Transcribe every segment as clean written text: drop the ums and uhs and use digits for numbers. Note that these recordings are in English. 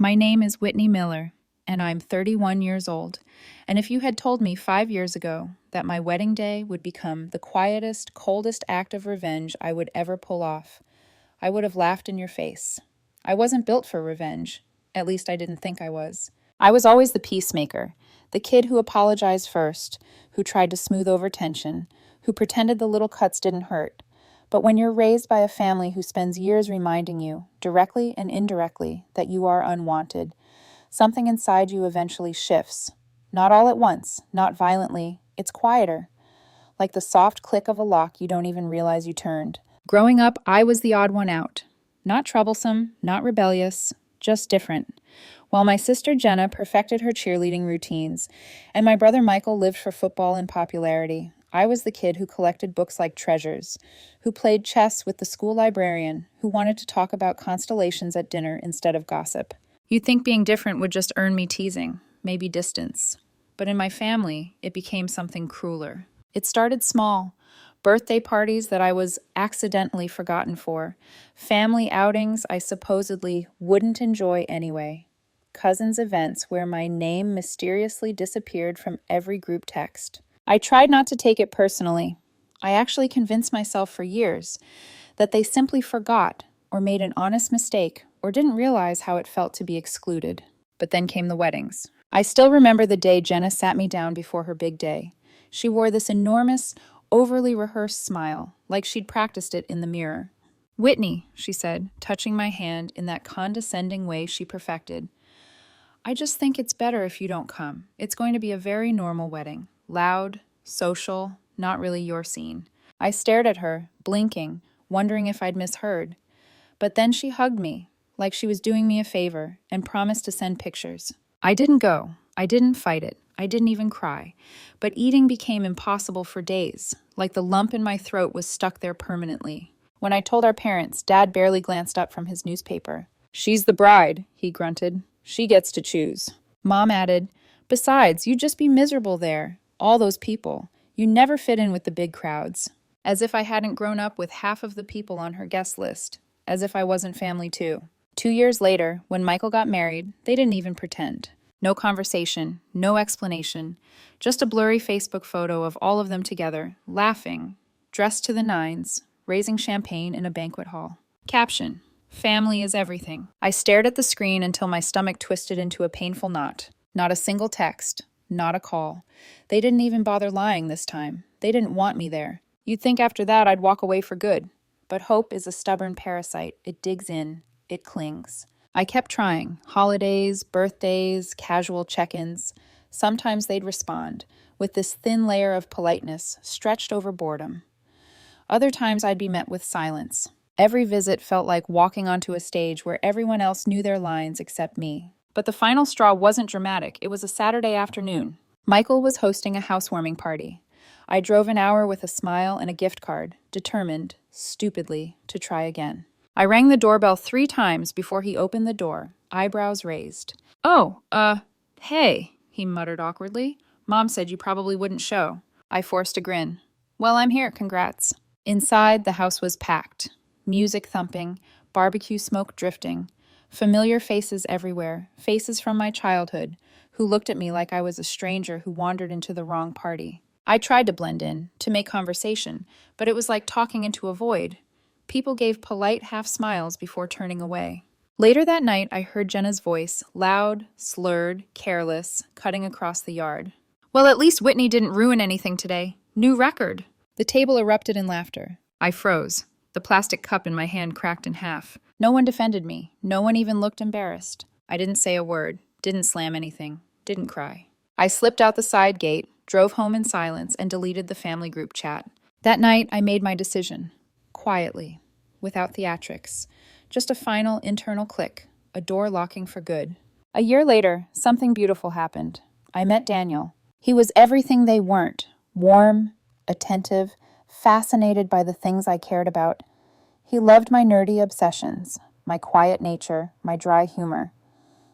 My name is Whitney Miller, and I'm 31 years old. And if you had told me 5 years ago that my wedding day would become the quietest, coldest act of revenge I would ever pull off, I would have laughed in your face. I wasn't built for revenge. At least I didn't think I was. I was always the peacemaker, the kid who apologized first, who tried to smooth over tension, who pretended the little cuts didn't hurt. But when you're raised by a family who spends years reminding you, directly and indirectly, that you are unwanted, something inside you eventually shifts. Not all at once, not violently. It's quieter, like the soft click of a lock you don't even realize you turned. Growing up, I was the odd one out. Not troublesome, not rebellious, just different. While my sister Jenna perfected her cheerleading routines, and my brother Michael lived for football and popularity, I was the kid who collected books like treasures, who played chess with the school librarian, who wanted to talk about constellations at dinner instead of gossip. You'd think being different would just earn me teasing, maybe distance. But in my family, it became something crueler. It started small. Birthday parties that I was accidentally forgotten for. Family outings I supposedly wouldn't enjoy anyway. Cousins' events where my name mysteriously disappeared from every group text. I tried not to take it personally. I actually convinced myself for years that they simply forgot or made an honest mistake or didn't realize how it felt to be excluded. But then came the weddings. I still remember the day Jenna sat me down before her big day. She wore this enormous, overly rehearsed smile, like she'd practiced it in the mirror. "Whitney," she said, touching my hand in that condescending way she perfected, "I just think it's better if you don't come. It's going to be a very normal wedding. Loud, social, not really your scene." I stared at her, blinking, wondering if I'd misheard. But then she hugged me, like she was doing me a favor, and promised to send pictures. I didn't go. I didn't fight it. I didn't even cry. But eating became impossible for days, like the lump in my throat was stuck there permanently. When I told our parents, Dad barely glanced up from his newspaper. "She's the bride," he grunted. "She gets to choose." Mom added, "Besides, you'd just be miserable there. All those people. You never fit in with the big crowds." As if I hadn't grown up with half of the people on her guest list. As if I wasn't family too. 2 years later, when Michael got married, they didn't even pretend. No conversation, no explanation, just a blurry Facebook photo of all of them together, laughing, dressed to the nines, raising champagne in a banquet hall. Caption: "Family is everything." I stared at the screen until my stomach twisted into a painful knot. Not a single text, not a call. They didn't even bother lying this time. They didn't want me there. You'd think after that I'd walk away for good. But hope is a stubborn parasite. It digs in. It clings. I kept trying. Holidays, birthdays, casual check-ins. Sometimes they'd respond, with this thin layer of politeness stretched over boredom. Other times I'd be met with silence. Every visit felt like walking onto a stage where everyone else knew their lines except me. But the final straw wasn't dramatic. It was a Saturday afternoon. Michael was hosting a housewarming party. I drove an hour with a smile and a gift card, determined, stupidly, to try again. I rang the doorbell 3 times before he opened the door, eyebrows raised. "Oh, hey," he muttered awkwardly. "Mom said you probably wouldn't show." I forced a grin. "Well, I'm here, congrats." Inside, the house was packed. Music thumping, barbecue smoke drifting. Familiar faces everywhere, faces from my childhood, who looked at me like I was a stranger who wandered into the wrong party. I tried to blend in, to make conversation, but it was like talking into a void. People gave polite half-smiles before turning away. Later that night, I heard Jenna's voice, loud, slurred, careless, cutting across the yard. "Well, at least Whitney didn't ruin anything today. New record." The table erupted in laughter. I froze. The plastic cup in my hand cracked in half. No one defended me. No one even looked embarrassed. I didn't say a word, didn't slam anything, didn't cry. I slipped out the side gate, drove home in silence, and deleted the family group chat. That night, I made my decision. Quietly, without theatrics. Just a final internal click, a door locking for good. A year later, something beautiful happened. I met Daniel. He was everything they weren't. Warm, attentive, fascinated by the things I cared about. He loved my nerdy obsessions, my quiet nature, my dry humor.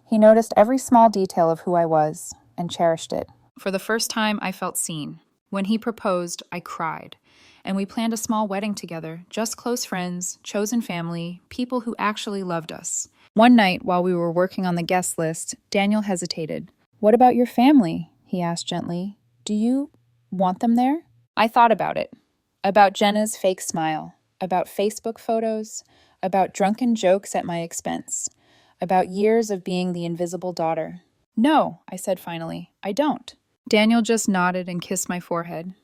He noticed every small detail of who I was and cherished it. For the first time, I felt seen. When he proposed, I cried. And we planned a small wedding together, just close friends, chosen family, people who actually loved us. One night, while we were working on the guest list, Daniel hesitated. "What about your family?" he asked gently. "Do you want them there?" I thought about it. About Jenna's fake smile. About Facebook photos. About drunken jokes at my expense. About years of being the invisible daughter. "No," I said finally. "I don't." Daniel just nodded and kissed my forehead.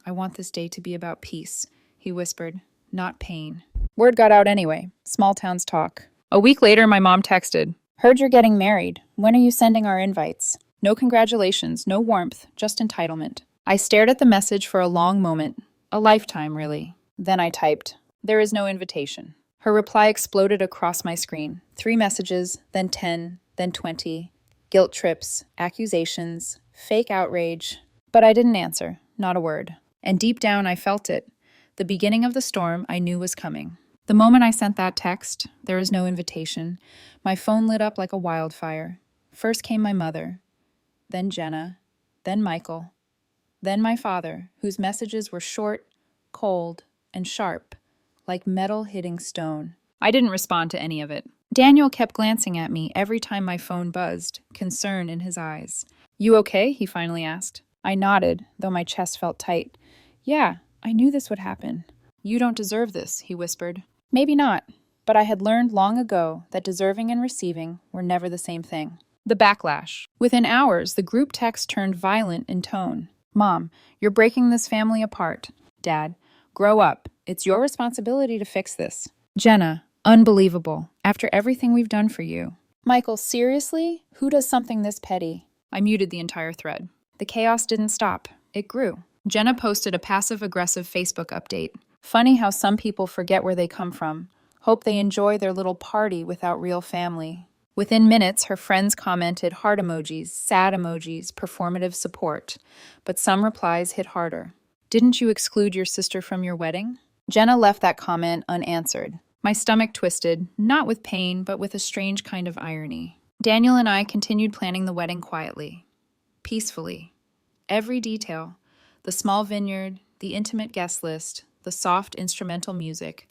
"I want this day to be about peace," he whispered, "not pain." Word got out anyway. Small towns talk. A week later, my mom texted, "Heard you're getting married. When are you sending our invites?" No congratulations, no warmth, just entitlement. I stared at the message for a long moment. A lifetime, really. Then I typed, "There is no invitation." Her reply exploded across my screen. 3 messages, then 10, then 20. Guilt trips, accusations, fake outrage. But I didn't answer, not a word. And deep down, I felt it. The beginning of the storm I knew was coming. The moment I sent that text, "There is no invitation," my phone lit up like a wildfire. First came my mother, then Jenna, then Michael, then my father, whose messages were short, cold, and sharp, like metal hitting stone. I didn't respond to any of it. Daniel kept glancing at me every time my phone buzzed, concern in his eyes. "You okay?" he finally asked. I nodded, though my chest felt tight. "Yeah, I knew this would happen." "You don't deserve this," he whispered. Maybe not, but I had learned long ago that deserving and receiving were never the same thing. The backlash. Within hours, the group text turned violent in tone. "Mom, you're breaking this family apart." "Dad, grow up. It's your responsibility to fix this." "Jenna, unbelievable. After everything we've done for you." "Michael, seriously? Who does something this petty?" I muted the entire thread. The chaos didn't stop. It grew. Jenna posted a passive-aggressive Facebook update. "Funny how some people forget where they come from. Hope they enjoy their little party without real family." Within minutes, her friends commented heart emojis, sad emojis, performative support. But some replies hit harder. "Didn't you exclude your sister from your wedding?" Jenna left that comment unanswered. My stomach twisted, not with pain, but with a strange kind of irony. Daniel and I continued planning the wedding quietly, peacefully. Every detail, the small vineyard, the intimate guest list, the soft instrumental music,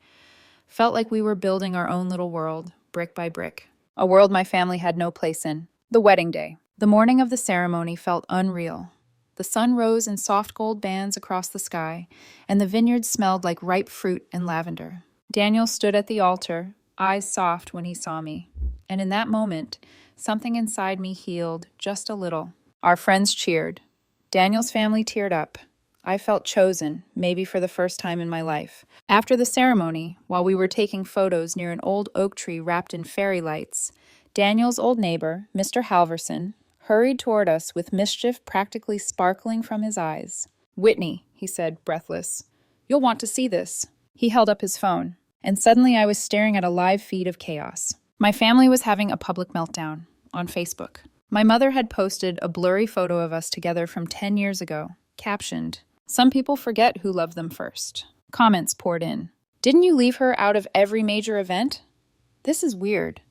felt like we were building our own little world, brick by brick. A world my family had no place in. The wedding day. The morning of the ceremony felt unreal. The sun rose in soft gold bands across the sky, and the vineyard smelled like ripe fruit and lavender. Daniel stood at the altar, eyes soft when he saw me. And in that moment, something inside me healed just a little. Our friends cheered. Daniel's family teared up. I felt chosen, maybe for the first time in my life. After the ceremony, while we were taking photos near an old oak tree wrapped in fairy lights, Daniel's old neighbor, Mr. Halverson, hurried toward us with mischief practically sparkling from his eyes. "Whitney," he said, breathless, "you'll want to see this." He held up his phone, and suddenly I was staring at a live feed of chaos. My family was having a public meltdown on Facebook. My mother had posted a blurry photo of us together from 10 years ago, captioned, "Some people forget who loved them first." Comments poured in. "Didn't you leave her out of every major event? This is weird.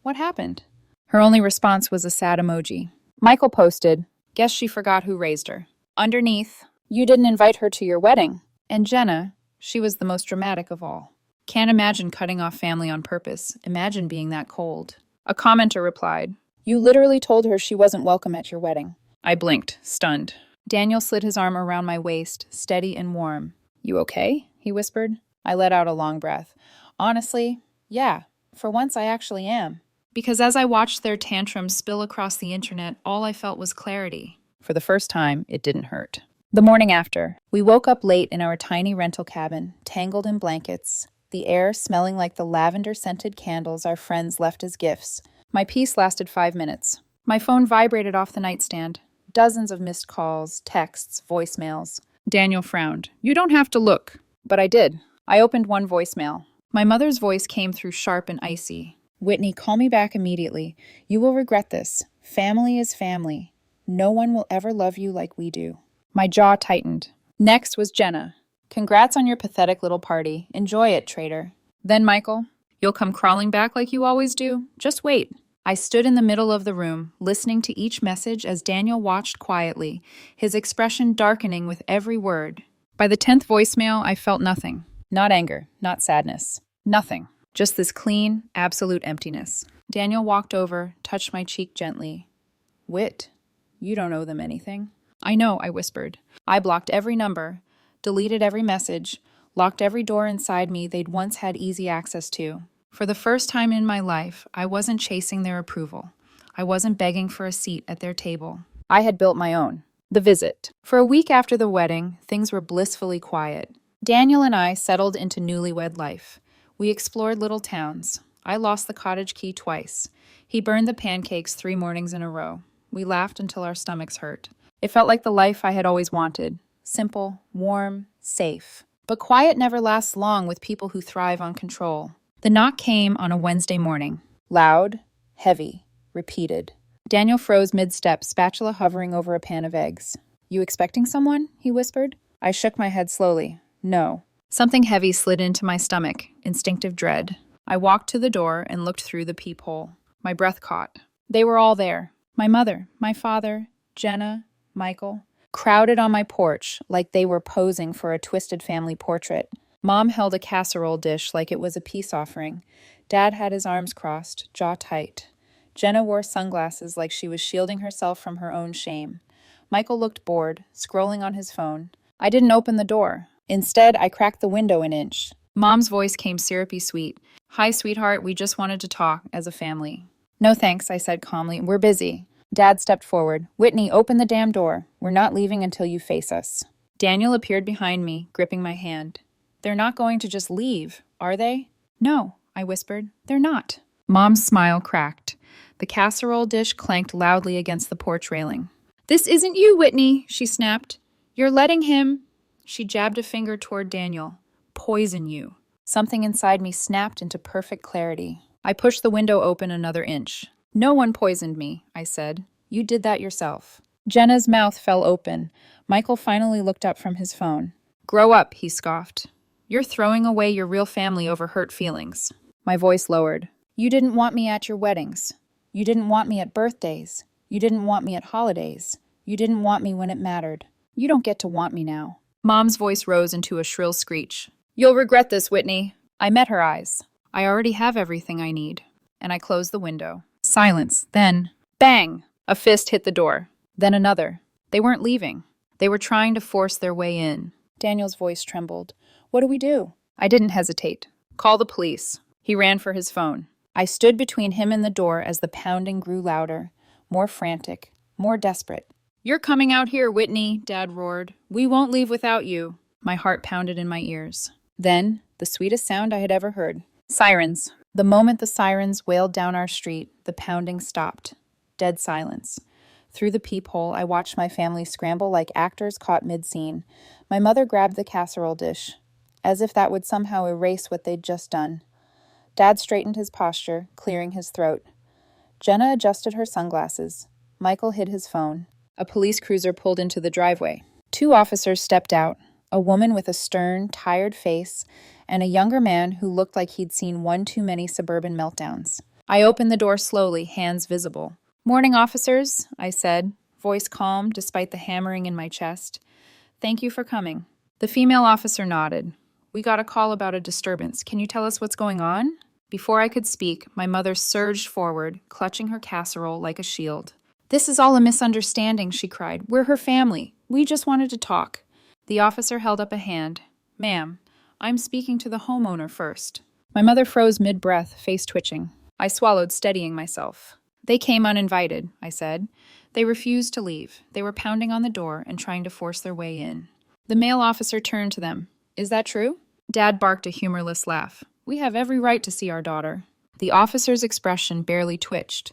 What happened?" Her only response was a sad emoji. Michael posted, "Guess she forgot who raised her." Underneath, "You didn't invite her to your wedding." And Jenna, she was the most dramatic of all. "Can't imagine cutting off family on purpose. Imagine being that cold." A commenter replied, "You literally told her she wasn't welcome at your wedding." I blinked, stunned. Daniel slid his arm around my waist, steady and warm. "You okay?" he whispered. I let out a long breath. "Honestly, yeah. For once I actually am." Because as I watched their tantrums spill across the internet, all I felt was clarity. For the first time, it didn't hurt. The morning after, we woke up late in our tiny rental cabin, tangled in blankets, the air smelling like the lavender-scented candles our friends left as gifts. My peace lasted 5 minutes. My phone vibrated off the nightstand. Dozens of missed calls, texts, voicemails. Daniel frowned. "You don't have to look." But I did. I opened one voicemail. My mother's voice came through sharp and icy. "Whitney, call me back immediately. You will regret this. Family is family. No one will ever love you like we do." My jaw tightened. Next was Jenna. "Congrats on your pathetic little party. Enjoy it, traitor." Then Michael, "You'll come crawling back like you always do. Just wait." I stood in the middle of the room, listening to each message as Daniel watched quietly, his expression darkening with every word. By the 10th voicemail, I felt nothing. Not anger, not sadness. Nothing. Just this clean, absolute emptiness. Daniel walked over, touched my cheek gently. Whit, you don't owe them anything. I know, I whispered. I blocked every number, deleted every message, locked every door inside me they'd once had easy access to. For the first time in my life, I wasn't chasing their approval. I wasn't begging for a seat at their table. I had built my own. The visit. For a week after the wedding, things were blissfully quiet. Daniel and I settled into newlywed life. We explored little towns. I lost the cottage key twice. He burned the pancakes 3 mornings in a row. We laughed until our stomachs hurt. It felt like the life I had always wanted. Simple, warm, safe. But quiet never lasts long with people who thrive on control. The knock came on a Wednesday morning. Loud, heavy, repeated. Daniel froze mid-step, spatula hovering over a pan of eggs. You expecting someone? He whispered. I shook my head slowly. No. Something heavy slid into my stomach, instinctive dread. I walked to the door and looked through the peephole. My breath caught. They were all there. My mother, my father, Jenna, Michael, crowded on my porch like they were posing for a twisted family portrait. Mom held a casserole dish like it was a peace offering. Dad had his arms crossed, jaw tight. Jenna wore sunglasses like she was shielding herself from her own shame. Michael looked bored, scrolling on his phone. I didn't open the door. Instead, I cracked the window an inch. Mom's voice came syrupy sweet. Hi, sweetheart, we just wanted to talk as a family. No thanks, I said calmly. We're busy. Dad stepped forward. Whitney, open the damn door. We're not leaving until you face us. Daniel appeared behind me, gripping my hand. They're not going to just leave, are they? No, I whispered. They're not. Mom's smile cracked. The casserole dish clanked loudly against the porch railing. This isn't you, Whitney, she snapped. You're letting him. She jabbed a finger toward Daniel. Poison you. Something inside me snapped into perfect clarity. I pushed the window open another inch. No one poisoned me, I said. You did that yourself. Jenna's mouth fell open. Michael finally looked up from his phone. Grow up, he scoffed. You're throwing away your real family over hurt feelings. My voice lowered. You didn't want me at your weddings. You didn't want me at birthdays. You didn't want me at holidays. You didn't want me when it mattered. You don't get to want me now. Mom's voice rose into a shrill screech. You'll regret this, Whitney. I met her eyes. I already have everything I need. And I closed the window. Silence. Then, bang! A fist hit the door. Then another. They weren't leaving. They were trying to force their way in. Daniel's voice trembled. What do we do? I didn't hesitate. Call the police. He ran for his phone. I stood between him and the door as the pounding grew louder, more frantic, more desperate. You're coming out here, Whitney, Dad roared. We won't leave without you. My heart pounded in my ears. Then, the sweetest sound I had ever heard. Sirens. The moment the sirens wailed down our street, the pounding stopped. Dead silence. Through the peephole, I watched my family scramble like actors caught mid-scene. My mother grabbed the casserole dish, as if that would somehow erase what they'd just done. Dad straightened his posture, clearing his throat. Jenna adjusted her sunglasses. Michael hid his phone. A police cruiser pulled into the driveway. 2 officers stepped out, a woman with a stern, tired face, and a younger man who looked like he'd seen one too many suburban meltdowns. I opened the door slowly, hands visible. Morning, officers, I said, voice calm despite the hammering in my chest. Thank you for coming. The female officer nodded. We got a call about a disturbance. Can you tell us what's going on? Before I could speak, my mother surged forward, clutching her casserole like a shield. This is all a misunderstanding, she cried. We're her family. We just wanted to talk. The officer held up a hand. Ma'am, I'm speaking to the homeowner first. My mother froze mid-breath, face twitching. I swallowed, steadying myself. They came uninvited, I said. They refused to leave. They were pounding on the door and trying to force their way in. The male officer turned to them. Is that true? Dad barked a humorless laugh. We have every right to see our daughter. The officer's expression barely twitched.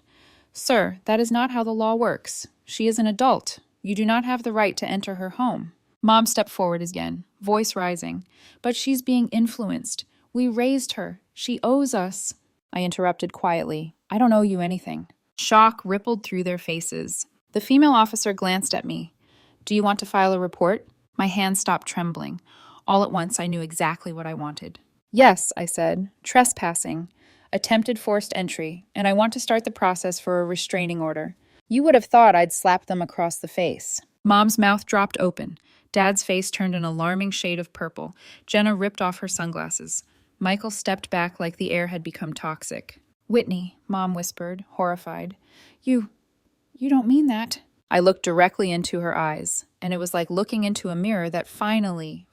Sir, that is not how the law works. She is an adult. You do not have the right to enter her home. Mom stepped forward again, voice rising. But she's being influenced. We raised her. She owes us. I interrupted quietly. I don't owe you anything. Shock rippled through their faces. The female officer glanced at me. Do you want to file a report? My hand stopped trembling. All at once, I knew exactly what I wanted. Yes, I said. Trespassing. Attempted forced entry, and I want to start the process for a restraining order. You would have thought I'd slapped them across the face. Mom's mouth dropped open. Dad's face turned an alarming shade of purple. Jenna ripped off her sunglasses. Michael stepped back like the air had become toxic. Whitney, Mom whispered, horrified. You don't mean that. I looked directly into her eyes, and it was like looking into a mirror that finally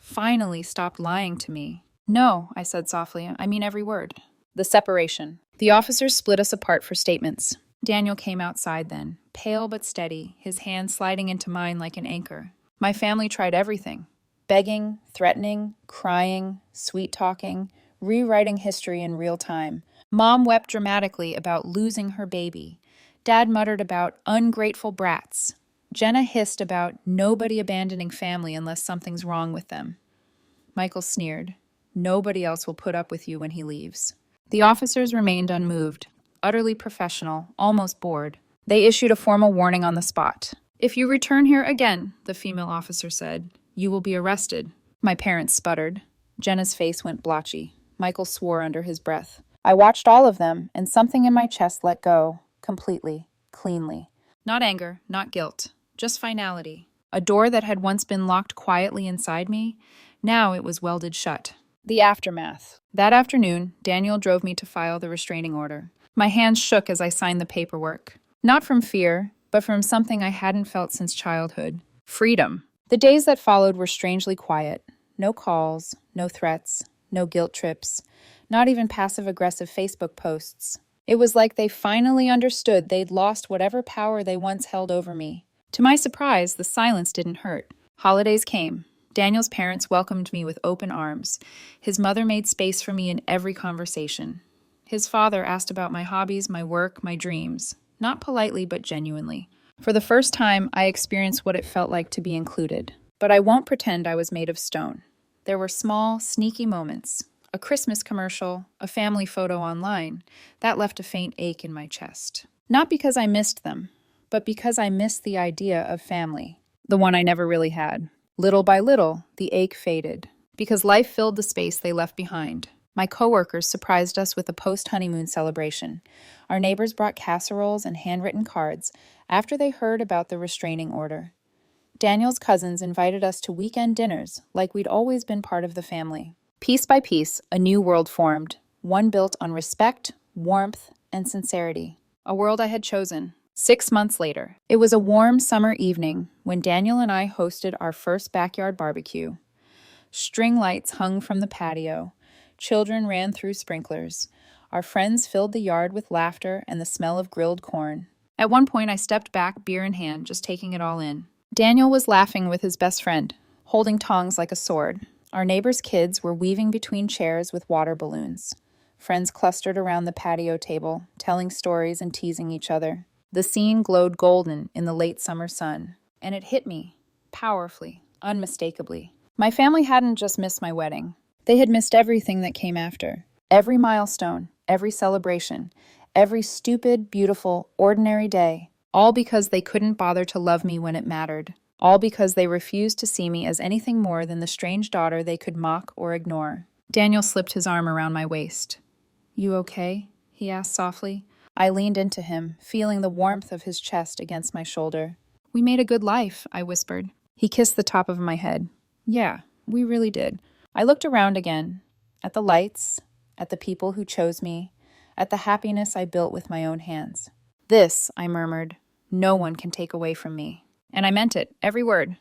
stopped lying to me. No, I said softly. I mean every word. The separation. The officers split us apart for statements. Daniel came outside then, pale but steady, his hand sliding into mine like an anchor. My family tried everything. Begging, threatening, crying, sweet-talking, rewriting history in real time. Mom wept dramatically about losing her baby. Dad muttered about ungrateful brats. Jenna hissed about nobody abandoning family unless something's wrong with them. Michael sneered. Nobody else will put up with you when he leaves. The officers remained unmoved, utterly professional, almost bored. They issued a formal warning on the spot. If you return here again, the female officer said, you will be arrested. My parents sputtered. Jenna's face went blotchy. Michael swore under his breath. I watched all of them, and something in my chest let go, completely, cleanly. Not anger, not guilt, just finality. A door that had once been locked quietly inside me, now it was welded shut. The aftermath. That afternoon, Daniel drove me to file the restraining order. My hands shook as I signed the paperwork. Not from fear, but from something I hadn't felt since childhood. Freedom. The days that followed were strangely quiet. No calls, no threats, no guilt trips, not even passive-aggressive Facebook posts. It was like they finally understood they'd lost whatever power they once held over me. To my surprise, the silence didn't hurt. Holidays came. Daniel's parents welcomed me with open arms. His mother made space for me in every conversation. His father asked about my hobbies, my work, my dreams. Not politely, but genuinely. For the first time, I experienced what it felt like to be included. But I won't pretend I was made of stone. There were small, sneaky moments. A Christmas commercial, a family photo online, that left a faint ache in my chest. Not because I missed them, but because I missed the idea of family, the one I never really had. Little by little, the ache faded, because life filled the space they left behind. My coworkers surprised us with a post-honeymoon celebration. Our neighbors brought casseroles and handwritten cards after they heard about the restraining order. Daniel's cousins invited us to weekend dinners, like we'd always been part of the family. Piece by piece, a new world formed, one built on respect, warmth, and sincerity. A world I had chosen. 6 months later, it was a warm summer evening when Daniel and I hosted our first backyard barbecue. String lights hung from the patio. Children ran through sprinklers. Our friends filled the yard with laughter and the smell of grilled corn. At one point, I stepped back, beer in hand, just taking it all in. Daniel was laughing with his best friend, holding tongs like a sword. Our neighbors' kids were weaving between chairs with water balloons. Friends clustered around the patio table, telling stories and teasing each other. The scene glowed golden in the late summer sun, and it hit me, powerfully, unmistakably. My family hadn't just missed my wedding. They had missed everything that came after. Every milestone, every celebration, every stupid, beautiful, ordinary day, all because they couldn't bother to love me when it mattered. All because they refused to see me as anything more than the strange daughter they could mock or ignore. Daniel slipped his arm around my waist. You okay? He asked softly. I leaned into him, feeling the warmth of his chest against my shoulder. We made a good life, I whispered. He kissed the top of my head. Yeah, we really did. I looked around again, at the lights, at the people who chose me, at the happiness I built with my own hands. This, I murmured, no one can take away from me. And I meant it, every word.